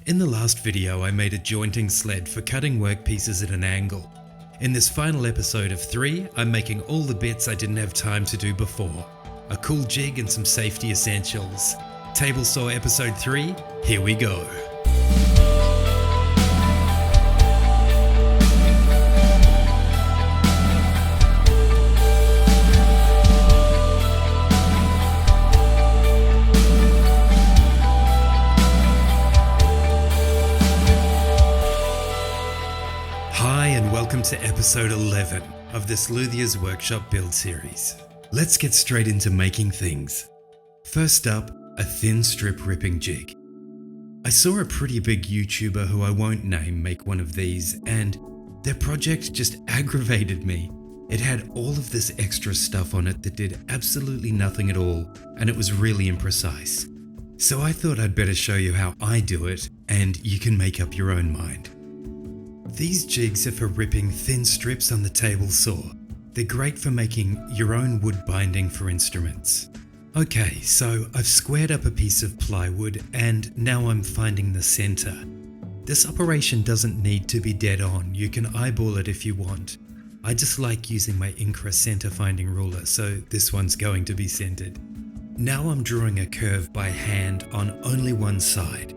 In the last video, I made a jointing sled for cutting workpieces at an angle. In this final episode of 3, I'm making all the bits I didn't have time to do before. A cool jig and some safety essentials. Table saw episode 3, here we go. Welcome to episode 11 of this Luthiers workshop build series. Let's get straight into making things. First up, a thin strip ripping jig. I saw a pretty big YouTuber who I won't name make one of these, and their project just aggravated me. It had all of this extra stuff on it that did absolutely nothing at all, and it was really imprecise. So I thought I'd better show you how I do it, and you can make up your own mind. These jigs are for ripping thin strips on the table saw. They're great for making your own wood binding for instruments. Okay, so I've squared up a piece of plywood and now I'm finding the center. This operation doesn't need to be dead on, you can eyeball it if you want. I just like using my Incra center finding ruler, so this one's going to be centered. Now I'm drawing a curve by hand on only one side.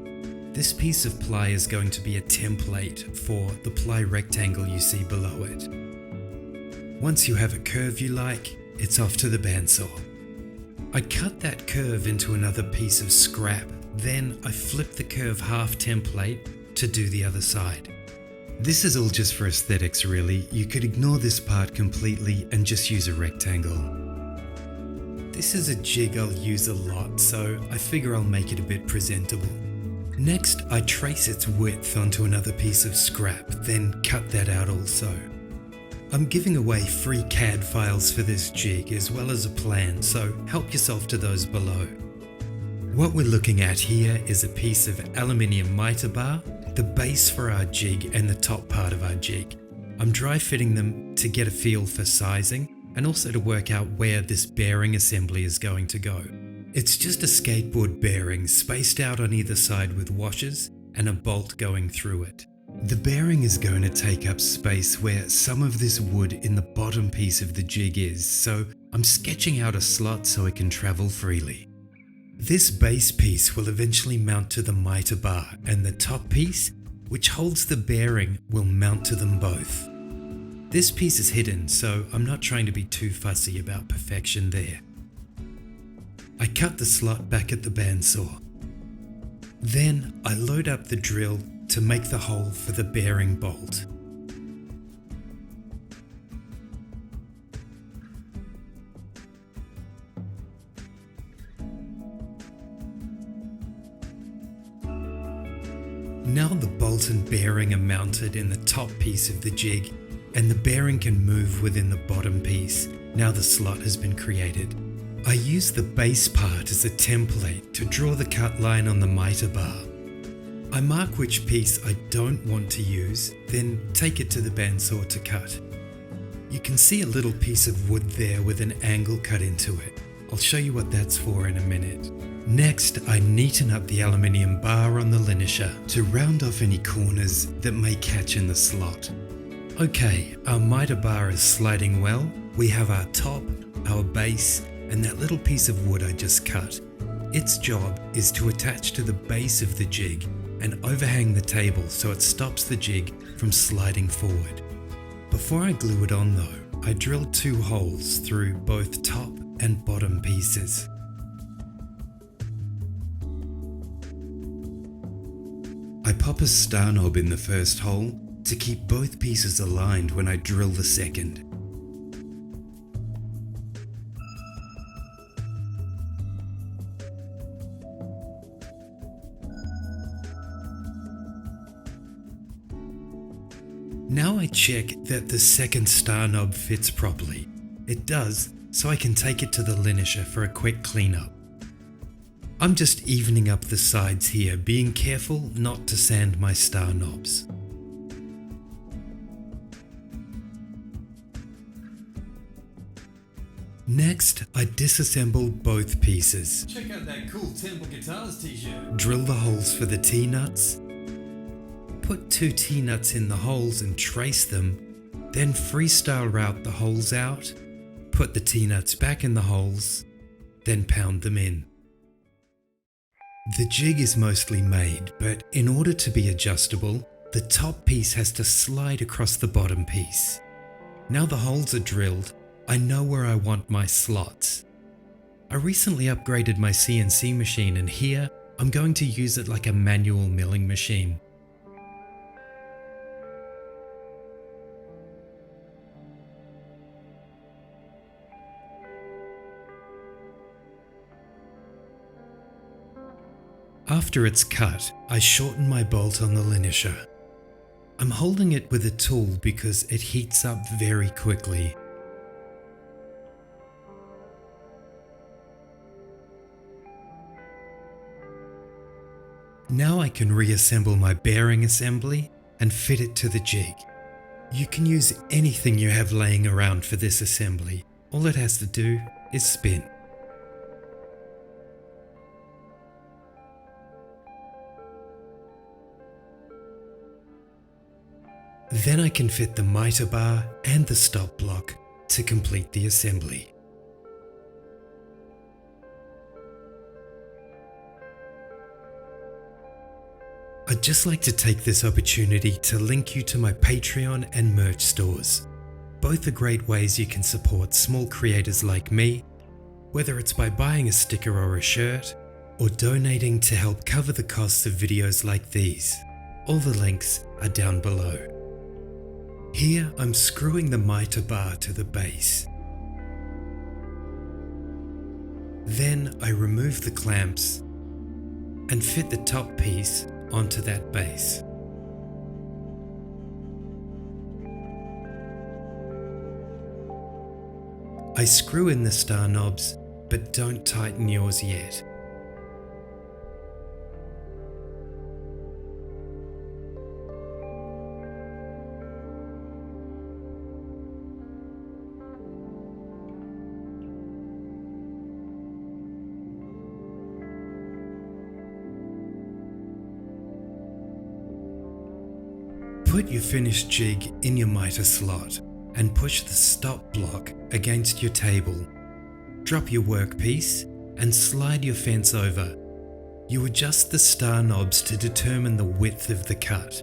This piece of ply is going to be a template for the ply rectangle you see below it. Once you have a curve you like, it's off to the bandsaw. I cut that curve into another piece of scrap, then I flip the curve half template to do the other side. This is all just for aesthetics really, you could ignore this part completely and just use a rectangle. This is a jig I'll use a lot, so I figure I'll make it a bit presentable. Next, I trace its width onto another piece of scrap, then cut that out also. I'm giving away free CAD files for this jig as well as a plan, so help yourself to those below. What we're looking at here is a piece of aluminium mitre bar, the base for our jig and the top part of our jig. I'm dry fitting them to get a feel for sizing and also to work out where this bearing assembly is going to go. It's just a skateboard bearing spaced out on either side with washers and a bolt going through it. The bearing is going to take up space where some of this wood in the bottom piece of the jig is, so I'm sketching out a slot so it can travel freely. This base piece will eventually mount to the mitre bar, and the top piece, which holds the bearing, will mount to them both. This piece is hidden, so I'm not trying to be too fussy about perfection there. I cut the slot back at the bandsaw. Then I load up the drill to make the hole for the bearing bolt. Now the bolt and bearing are mounted in the top piece of the jig, and the bearing can move within the bottom piece. Now the slot has been created. I use the base part as a template to draw the cut line on the mitre bar. I mark which piece I don't want to use, then take it to the bandsaw to cut. You can see a little piece of wood there with an angle cut into it. I'll show you what that's for in a minute. Next, I neaten up the aluminium bar on the linisher to round off any corners that may catch in the slot. Okay, our mitre bar is sliding well. We have our top, our base, and that little piece of wood I just cut. Its job is to attach to the base of the jig and overhang the table so it stops the jig from sliding forward. Before I glue it on though, I drilled 2 holes through both top and bottom pieces. I pop a star knob in the first hole to keep both pieces aligned when I drill the second. Now I check that the second star knob fits properly. It does, so I can take it to the linisher for a quick cleanup. I'm just evening up the sides here, being careful not to sand my star knobs. Next, I disassemble both pieces. Check out that cool Temple Guitars t-shirt. Drill the holes for the T-nuts, put 2 T-nuts in the holes and trace them, then freestyle route the holes out, put the T-nuts back in the holes, then pound them in. The jig is mostly made, but in order to be adjustable, the top piece has to slide across the bottom piece. Now the holes are drilled, I know where I want my slots. I recently upgraded my CNC machine, and here I'm going to use it like a manual milling machine. After it's cut, I shorten my bolt on the linisher. I'm holding it with a tool because it heats up very quickly. Now I can reassemble my bearing assembly and fit it to the jig. You can use anything you have laying around for this assembly. All it has to do is spin. Then I can fit the mitre bar and the stop block to complete the assembly. I'd just like to take this opportunity to link you to my Patreon and merch stores. Both are great ways you can support small creators like me, whether it's by buying a sticker or a shirt, or donating to help cover the costs of videos like these. All the links are down below. Here I'm screwing the mitre bar to the base. Then I remove the clamps and fit the top piece onto that base. I screw in the star knobs, but don't tighten yours yet. Put your finished jig in your mitre slot and push the stop block against your table. Drop your workpiece and slide your fence over. You adjust the star knobs to determine the width of the cut,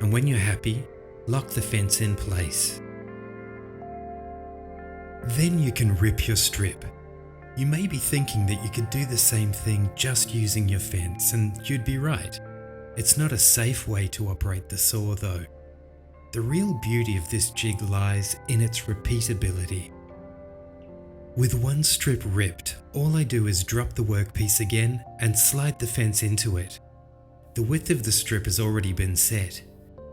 and when you're happy, lock the fence in place. Then you can rip your strip. You may be thinking that you could do the same thing just using your fence, and you'd be right. It's not a safe way to operate the saw though. The real beauty of this jig lies in its repeatability. With one strip ripped, all I do is drop the workpiece again and slide the fence into it. The width of the strip has already been set.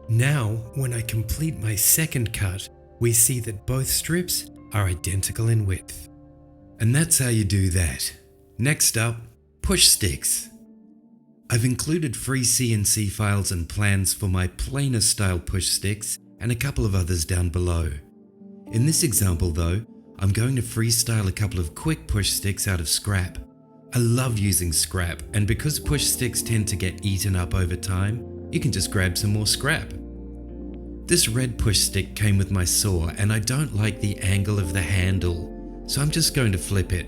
Now, when I complete my second cut, we see that both strips are identical in width. And that's how you do that. Next up, push sticks. I've included free CNC files and plans for my planer style push sticks and a couple of others down below. In this example though, I'm going to freestyle a couple of quick push sticks out of scrap. I love using scrap, and because push sticks tend to get eaten up over time, you can just grab some more scrap. This red push stick came with my saw, and I don't like the angle of the handle, so I'm just going to flip it.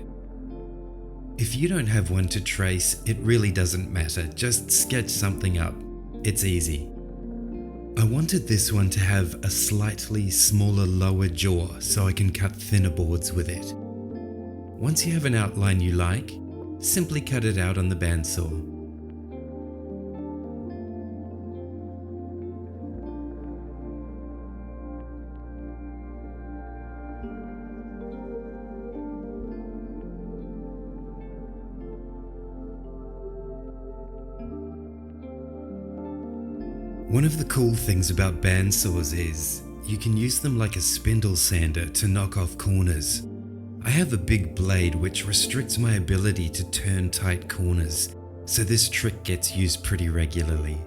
If you don't have one to trace, it really doesn't matter, just sketch something up. It's easy. I wanted this one to have a slightly smaller lower jaw so I can cut thinner boards with it. Once you have an outline you like, simply cut it out on the bandsaw. One of the cool things about bandsaws is you can use them like a spindle sander to knock off corners. I have a big blade which restricts my ability to turn tight corners, so this trick gets used pretty regularly.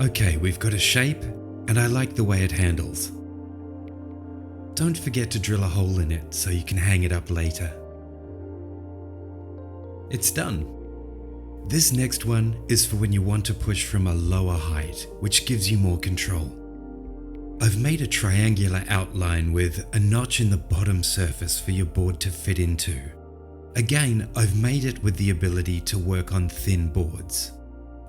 Okay, we've got a shape, and I like the way it handles. Don't forget to drill a hole in it so you can hang it up later. It's done. This next one is for when you want to push from a lower height, which gives you more control. I've made a triangular outline with a notch in the bottom surface for your board to fit into. Again, I've made it with the ability to work on thin boards.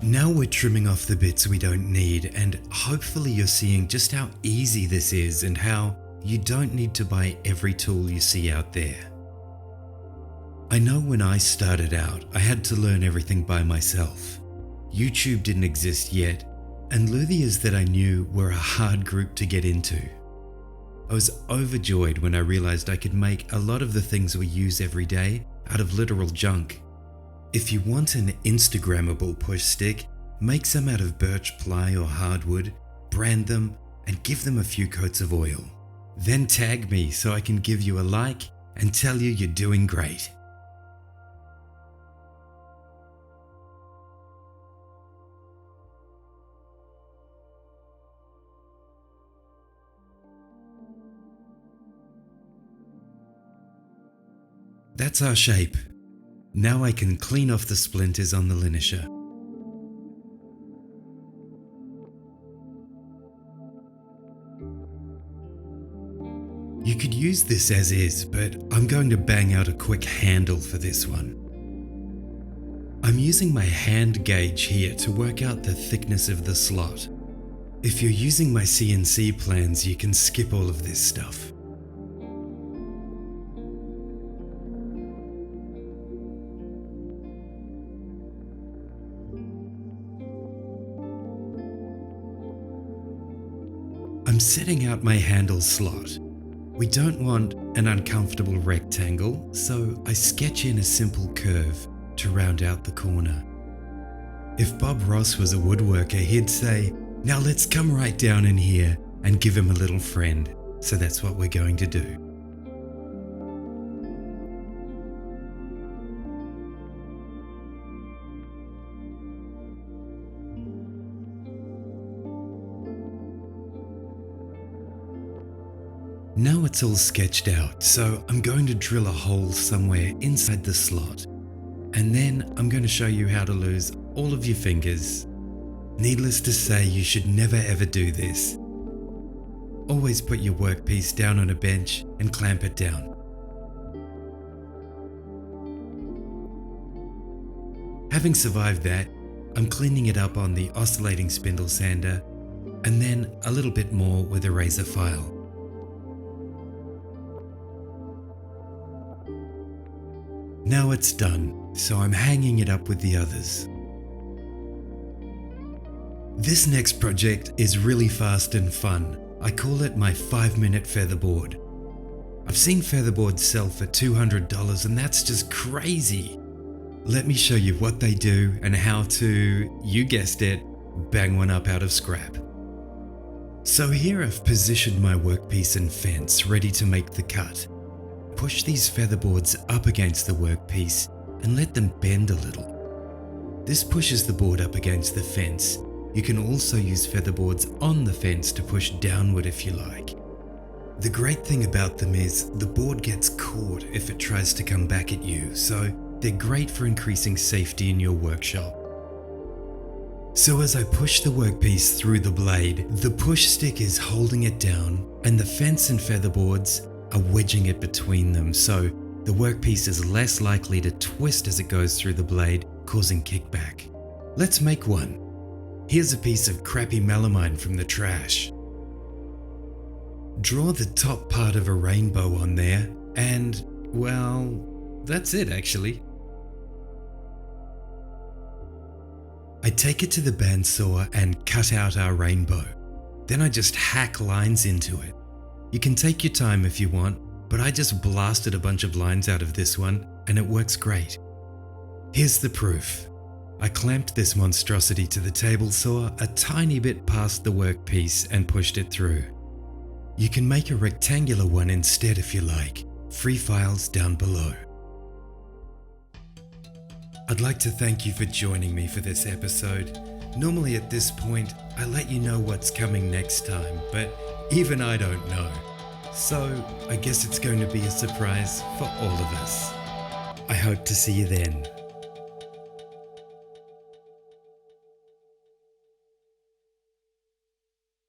Now we're trimming off the bits we don't need, and hopefully you're seeing just how easy this is and how you don't need to buy every tool you see out there. I know when I started out, I had to learn everything by myself. YouTube didn't exist yet, and Luthiers that I knew were a hard group to get into. I was overjoyed when I realized I could make a lot of the things we use every day out of literal junk. If you want an Instagrammable push stick, make some out of birch ply or hardwood, brand them, and give them a few coats of oil. Then tag me so I can give you a like and tell you you're doing great. That's our shape. Now I can clean off the splinters on the linisher. You could use this as is, but I'm going to bang out a quick handle for this one. I'm using my hand gauge here to work out the thickness of the slot. If you're using my CNC plans, you can skip all of this stuff. I'm setting out my handle slot. We don't want an uncomfortable rectangle, so I sketch in a simple curve to round out the corner. If Bob Ross was a woodworker, he'd say, "Now let's come right down in here and give him a little friend." So that's what we're going to do. Now it's all sketched out, so I'm going to drill a hole somewhere inside the slot. And then I'm going to show you how to lose all of your fingers. Needless to say, you should never ever do this. Always put your workpiece down on a bench and clamp it down. Having survived that, I'm cleaning it up on the oscillating spindle sander, and then a little bit more with a razor file. Now it's done, so I'm hanging it up with the others. This next project is really fast and fun. I call it my 5-minute featherboard. I've seen featherboards sell for $200 and that's just crazy. Let me show you what they do and how to, you guessed it, bang one up out of scrap. So here I've positioned my workpiece and fence ready to make the cut. Push these featherboards up against the workpiece and let them bend a little. This pushes the board up against the fence. You can also use featherboards on the fence to push downward if you like. The great thing about them is the board gets caught if it tries to come back at you, so they're great for increasing safety in your workshop. So as I push the workpiece through the blade, the push stick is holding it down and the fence and featherboards are wedging it between them, so the workpiece is less likely to twist as it goes through the blade, causing kickback. Let's make one. Here's a piece of crappy melamine from the trash. Draw the top part of a rainbow on there, and, well, that's it actually. I take it to the bandsaw and cut out our rainbow. Then I just hack lines into it. You can take your time if you want, but I just blasted a bunch of lines out of this one and it works great. Here's the proof. I clamped this monstrosity to the table saw a tiny bit past the workpiece and pushed it through. You can make a rectangular one instead if you like. Free files down below. I'd like to thank you for joining me for this episode. Normally at this point, I let you know what's coming next time, but even I don't know. So I guess it's going to be a surprise for all of us. I hope to see you then.